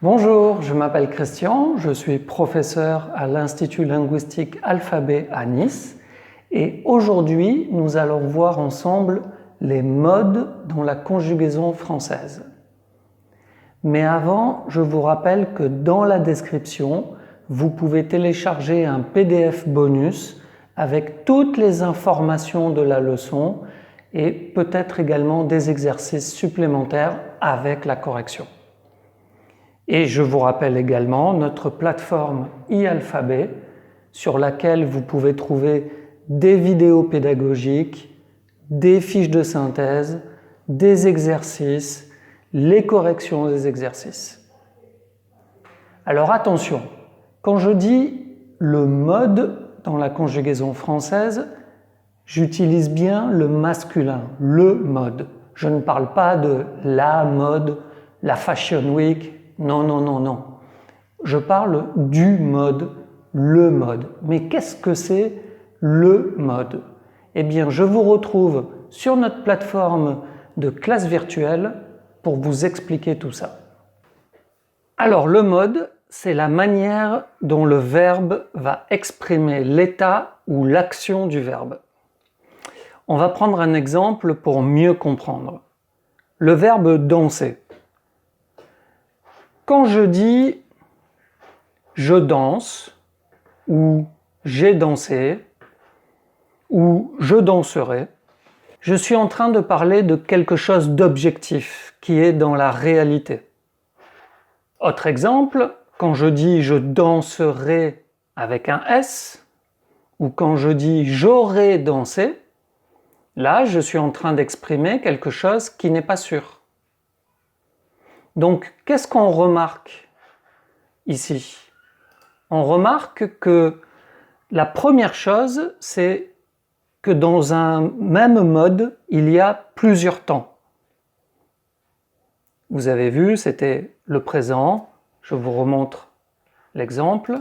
Bonjour, je m'appelle Christian, je suis professeur à l'Institut linguistique Alphabet à Nice et aujourd'hui nous allons voir ensemble les modes dans la conjugaison française. Mais avant, je vous rappelle que dans la description, vous pouvez télécharger un PDF bonus avec toutes les informations de la leçon et peut-être également des exercices supplémentaires avec la correction. Et je vous rappelle également notre plateforme e-alphabet sur laquelle vous pouvez trouver des vidéos pédagogiques, des fiches de synthèse, des exercices, les corrections des exercices. Alors attention, quand je dis le mode dans la conjugaison française, j'utilise bien le masculin, le mode. Je ne parle pas de la mode, la Fashion Week. Non, non, non, non. Je parle du mode, le mode. Mais qu'est-ce que c'est le mode? Eh bien, je vous retrouve sur notre plateforme de classe virtuelle pour vous expliquer tout ça. Alors, le mode, c'est la manière dont le verbe va exprimer l'état ou l'action du verbe. On va prendre un exemple pour mieux comprendre. Le verbe danser. Quand je dis « je danse » ou « j'ai dansé » ou « je danserai », je suis en train de parler de quelque chose d'objectif qui est dans la réalité. Autre exemple, quand je dis « je danserai » avec un S ou quand je dis « j'aurai dansé », là je suis en train d'exprimer quelque chose qui n'est pas sûr. Donc, qu'est-ce qu'on remarque ici? On remarque que la première chose, c'est que dans un même mode, il y a plusieurs temps. Vous avez vu, c'était le présent. Je vous remontre l'exemple.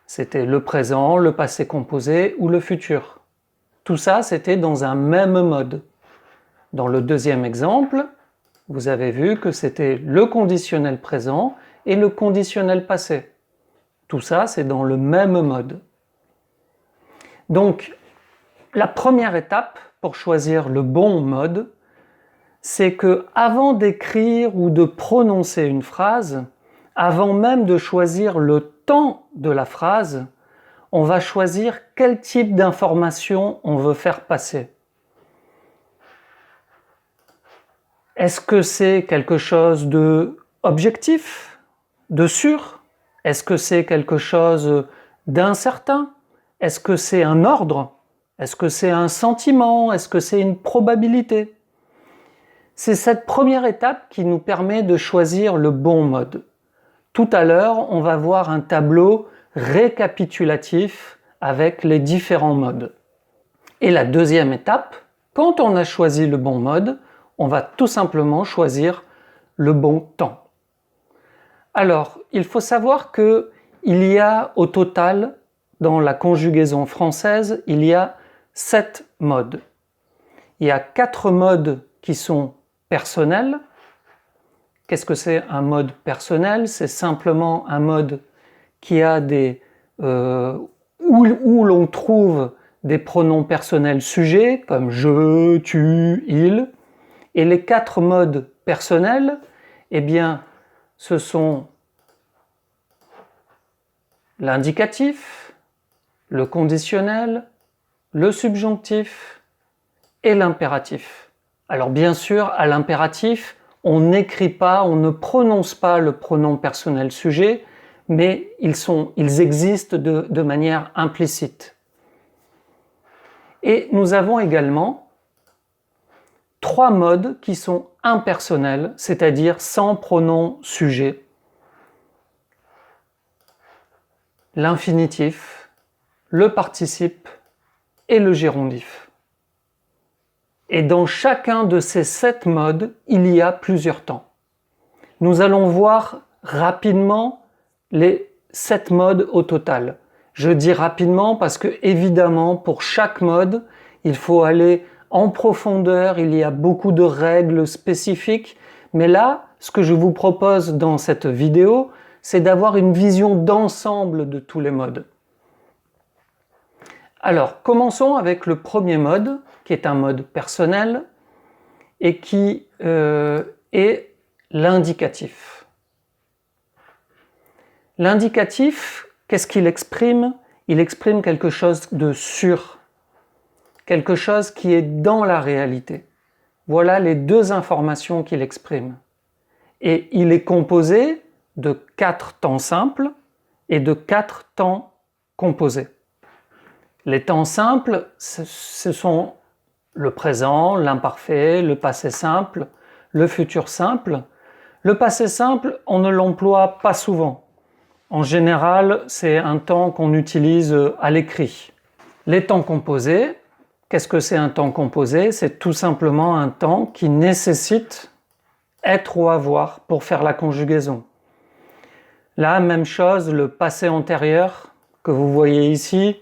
C'était le présent, le passé composé ou le futur. Tout ça, c'était dans un même mode. Dans le deuxième exemple, vous avez vu que c'était le conditionnel présent et le conditionnel passé. Tout ça, c'est dans le même mode. Donc, la première étape pour choisir le bon mode, c'est que avant d'écrire ou de prononcer une phrase, avant même de choisir le temps de la phrase, on va choisir quel type d'information on veut faire passer. Est-ce que c'est quelque chose de objectif, de sûr? Est-ce que c'est quelque chose d'incertain? Est-ce que c'est un ordre? Est-ce que c'est un sentiment? Est-ce que c'est une probabilité? C'est cette première étape qui nous permet de choisir le bon mode. Tout à l'heure, on va voir un tableau récapitulatif avec les différents modes. Et la deuxième étape, quand on a choisi le bon mode, on va tout simplement choisir le bon temps. Alors, il faut savoir qu'il y a au total, dans la conjugaison française, il y a 7 modes. Il y a 4 modes qui sont personnels. Qu'est-ce que c'est un mode personnel? C'est simplement un mode qui a où l'on trouve des pronoms personnels sujets, comme je, tu, il. Et les 4 modes personnels, eh bien, ce sont l'indicatif, le conditionnel, le subjonctif et l'impératif. Alors bien sûr, à l'impératif, on n'écrit pas, on ne prononce pas le pronom personnel sujet, mais ils existent de manière implicite. Et nous avons également 3 modes qui sont impersonnels, c'est-à-dire sans pronom sujet. L'infinitif, le participe et le gérondif. Et dans chacun de ces 7 modes, il y a plusieurs temps. Nous allons voir rapidement les 7 modes au total. Je dis rapidement parce que, évidemment, pour chaque mode, il faut aller en profondeur, il y a beaucoup de règles spécifiques, Mais là, ce que je vous propose dans cette vidéo, c'est d'avoir une vision d'ensemble de tous les modes. Alors, commençons avec le premier mode, qui est un mode personnel et qui est l'indicatif. L'indicatif, qu'est-ce qu'il exprime? Il exprime quelque chose de sûr, quelque chose qui est dans la réalité. Voilà les deux informations qu'il exprime. Et il est composé de 4 temps simples et de 4 temps composés. Les temps simples, ce sont le présent, l'imparfait, le passé simple, le futur simple. Le passé simple, on ne l'emploie pas souvent. En général, c'est un temps qu'on utilise à l'écrit. Les temps composés, qu'est-ce que c'est un temps composé? C'est tout simplement un temps qui nécessite être ou avoir pour faire la conjugaison. Là, même chose, le passé antérieur que vous voyez ici,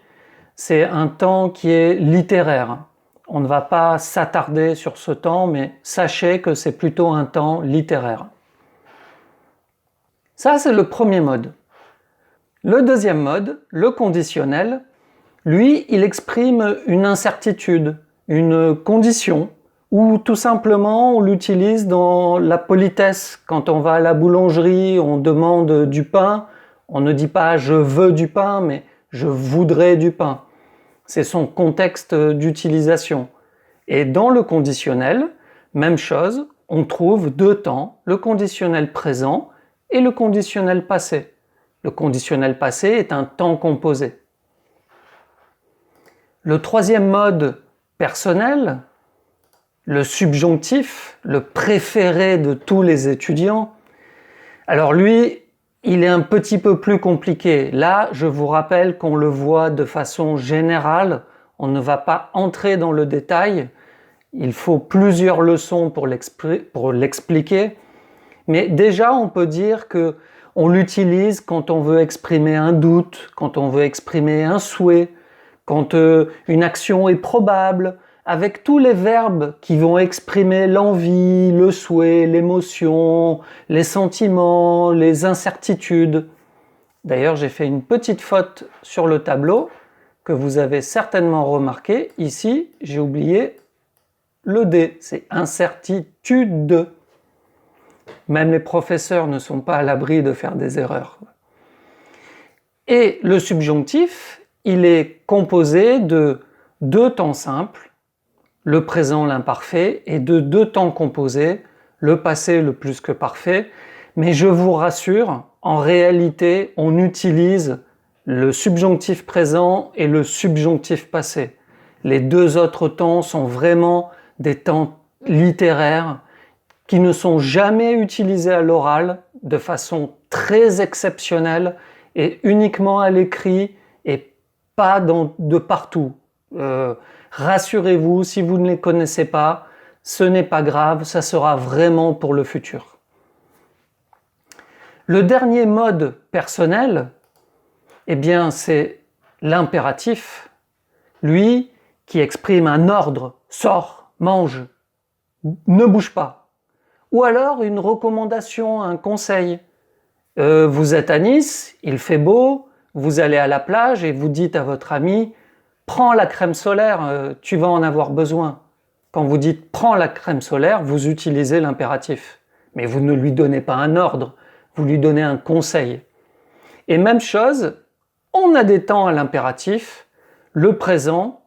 c'est un temps qui est littéraire. On ne va pas s'attarder sur ce temps, mais sachez que c'est plutôt un temps littéraire. Ça, c'est le premier mode. Le deuxième mode, le conditionnel, lui, il exprime une incertitude, une condition, ou tout simplement on l'utilise dans la politesse. Quand on va à la boulangerie, on demande du pain, on ne dit pas « je veux du pain », mais « je voudrais du pain ». C'est son contexte d'utilisation. Et dans le conditionnel, même chose, on trouve deux temps, le conditionnel présent et le conditionnel passé. Le conditionnel passé est un temps composé. Le troisième mode personnel, le subjonctif, le préféré de tous les étudiants, alors lui, il est un petit peu plus compliqué. Là, je vous rappelle qu'on le voit de façon générale, on ne va pas entrer dans le détail, il faut plusieurs leçons pour l'expliquer, mais déjà on peut dire que on l'utilise quand on veut exprimer un doute, quand on veut exprimer un souhait, quand une action est probable, avec tous les verbes qui vont exprimer l'envie, le souhait, l'émotion, les sentiments, les incertitudes. D'ailleurs, j'ai fait une petite faute sur le tableau que vous avez certainement remarqué. Ici, j'ai oublié le D, c'est incertitude. Même les professeurs ne sont pas à l'abri de faire des erreurs. Et le subjonctif, il est composé de deux temps simples, le présent, l'imparfait, et de deux temps composés, le passé, le plus que parfait. Mais je vous rassure, en réalité, on utilise le subjonctif présent et le subjonctif passé. Les deux autres temps sont vraiment des temps littéraires qui ne sont jamais utilisés à l'oral de façon très exceptionnelle et uniquement à l'écrit et pas de partout. Rassurez-vous, si vous ne les connaissez pas, ce n'est pas grave, ça sera vraiment pour le futur. Le dernier mode personnel, eh bien, c'est l'impératif, lui qui exprime un ordre, sors, mange, ne bouge pas. Ou alors une recommandation, un conseil. Vous êtes à Nice, il fait beau, vous allez à la plage et vous dites à votre ami « Prends la crème solaire, tu vas en avoir besoin ». Quand vous dites « Prends la crème solaire », vous utilisez l'impératif. Mais vous ne lui donnez pas un ordre, vous lui donnez un conseil. Et même chose, on a des temps à l'impératif, le présent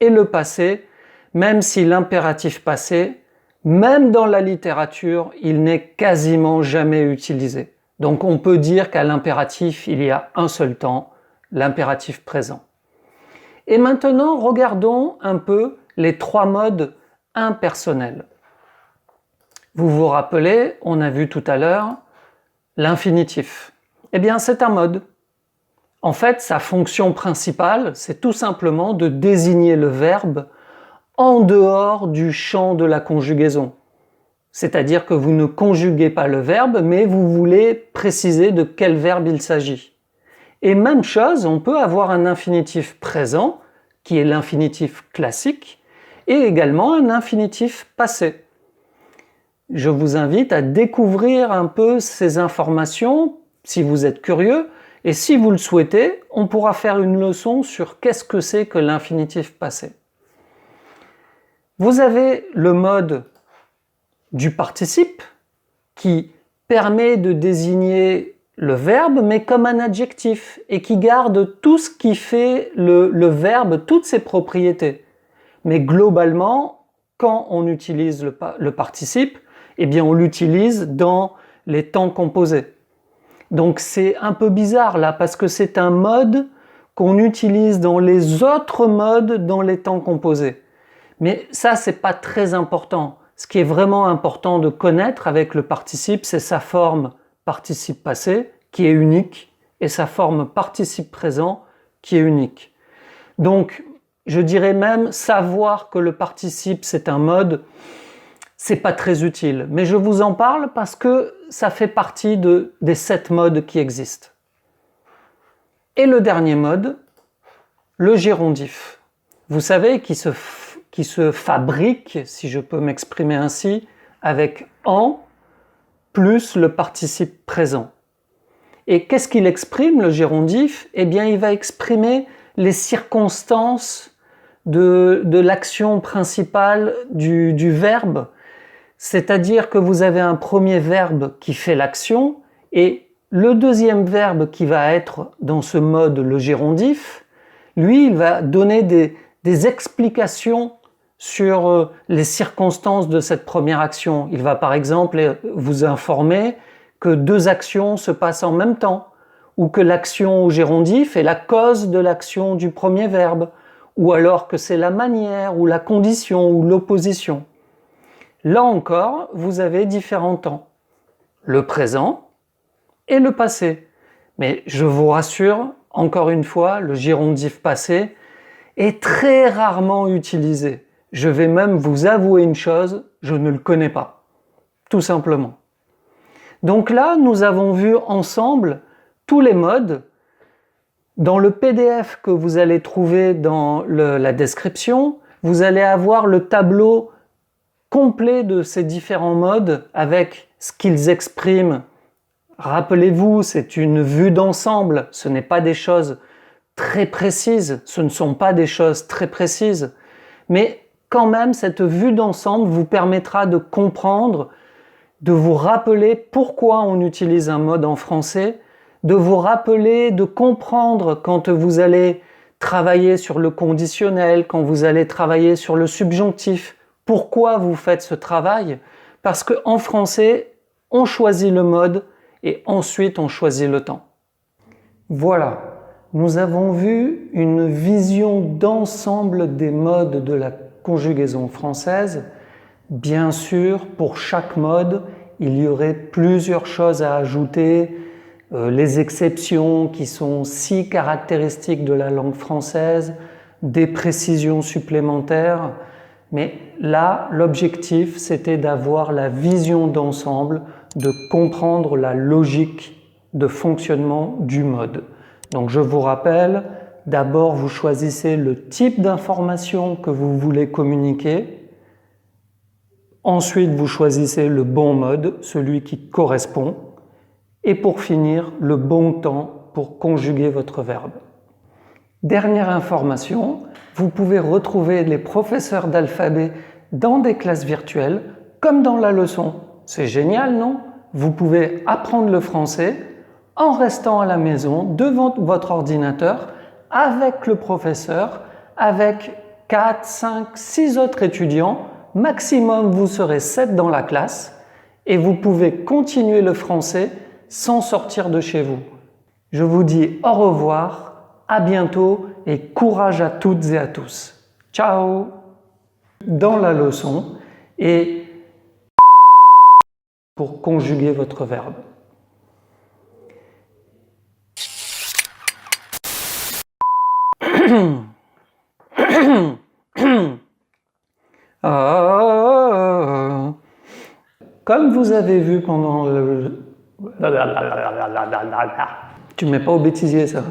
et le passé, même si l'impératif passé, même dans la littérature, il n'est quasiment jamais utilisé. Donc on peut dire qu'à l'impératif, il y a un seul temps, l'impératif présent. Et maintenant, regardons un peu les trois modes impersonnels. Vous vous rappelez, on a vu tout à l'heure, l'infinitif. Eh bien, c'est un mode. En fait, sa fonction principale, c'est tout simplement de désigner le verbe en dehors du champ de la conjugaison. C'est-à-dire que vous ne conjuguez pas le verbe, mais vous voulez préciser de quel verbe il s'agit. Et même chose, on peut avoir un infinitif présent, qui est l'infinitif classique, et également un infinitif passé. je vous invite à découvrir un peu ces informations si vous êtes curieux. Et si vous le souhaitez, on pourra faire une leçon sur qu'est-ce que c'est que l'infinitif passé. Vous avez le mode du participe qui permet de désigner le verbe mais comme un adjectif et qui garde tout ce qui fait le verbe, toutes ses propriétés. Mais globalement, quand on utilise le participe, eh bien on l'utilise dans les temps composés. Donc c'est un peu bizarre là parce que c'est un mode qu'on utilise dans les autres modes dans les temps composés. Mais ça, c'est pas très important. Ce qui est vraiment important de connaître avec le participe, c'est sa forme participe passé, qui est unique, et sa forme participe présent, qui est unique. Donc, je dirais même, savoir que le participe, c'est un mode, c'est pas très utile. Mais je vous en parle parce que ça fait partie des 7 modes qui existent. Et le dernier mode, le gérondif. Vous savez, qui se fabrique, si je peux m'exprimer ainsi, avec « en » plus le participe présent. Et qu'est-ce qu'il exprime, le gérondif? Eh bien, il va exprimer les circonstances de l'action principale du verbe. C'est-à-dire que vous avez un premier verbe qui fait l'action et le deuxième verbe qui va être dans ce mode, le gérondif, lui, il va donner des explications sur les circonstances de cette première action. Il va par exemple vous informer que 2 actions se passent en même temps, ou que l'action au gérondif est la cause de l'action du premier verbe, ou alors que c'est la manière, ou la condition, ou l'opposition. Là encore, vous avez différents temps. Le présent et le passé. Mais je vous rassure, encore une fois, le gérondif passé est très rarement utilisé. Je vais même vous avouer une chose, je ne le connais pas, tout simplement. Donc là, nous avons vu ensemble tous les modes. Dans le PDF que vous allez trouver dans la description, vous allez avoir le tableau complet de ces différents modes avec ce qu'ils expriment. Rappelez-vous, c'est une vue d'ensemble, ce n'est pas des choses très précises, ce ne sont pas des choses très précises, mais quand même, cette vue d'ensemble vous permettra de comprendre, de vous rappeler pourquoi on utilise un mode en français, de vous rappeler, de comprendre quand vous allez travailler sur le conditionnel, quand vous allez travailler sur le subjonctif, pourquoi vous faites ce travail, parce qu'en français, on choisit le mode et ensuite on choisit le temps. Voilà, nous avons vu une vision d'ensemble des modes de la conjugaison française. Bien sûr, pour chaque mode, il y aurait plusieurs choses à ajouter, les exceptions qui sont si caractéristiques de la langue française, des précisions supplémentaires, mais là, l'objectif, c'était d'avoir la vision d'ensemble, de comprendre la logique de fonctionnement du mode. Donc je vous rappelle, d'abord vous choisissez le type d'information que vous voulez communiquer. Ensuite, vous choisissez le bon mode, celui qui correspond. Et pour finir, le bon temps pour conjuguer votre verbe. Dernière information, vous pouvez retrouver les professeurs d'alphabet dans des classes virtuelles, comme dans la leçon. C'est génial, non? Vous pouvez apprendre le français en restant à la maison devant votre ordinateur avec le professeur, avec 4, 5, 6 autres étudiants. Maximum, vous serez 7 dans la classe et vous pouvez continuer le français sans sortir de chez vous. Je vous dis au revoir, à bientôt et courage à toutes et à tous. Ciao! Dans la leçon et pour conjuguer votre verbe. Comme vous avez vu pendant le... Tu ne mets pas au bêtisier ça.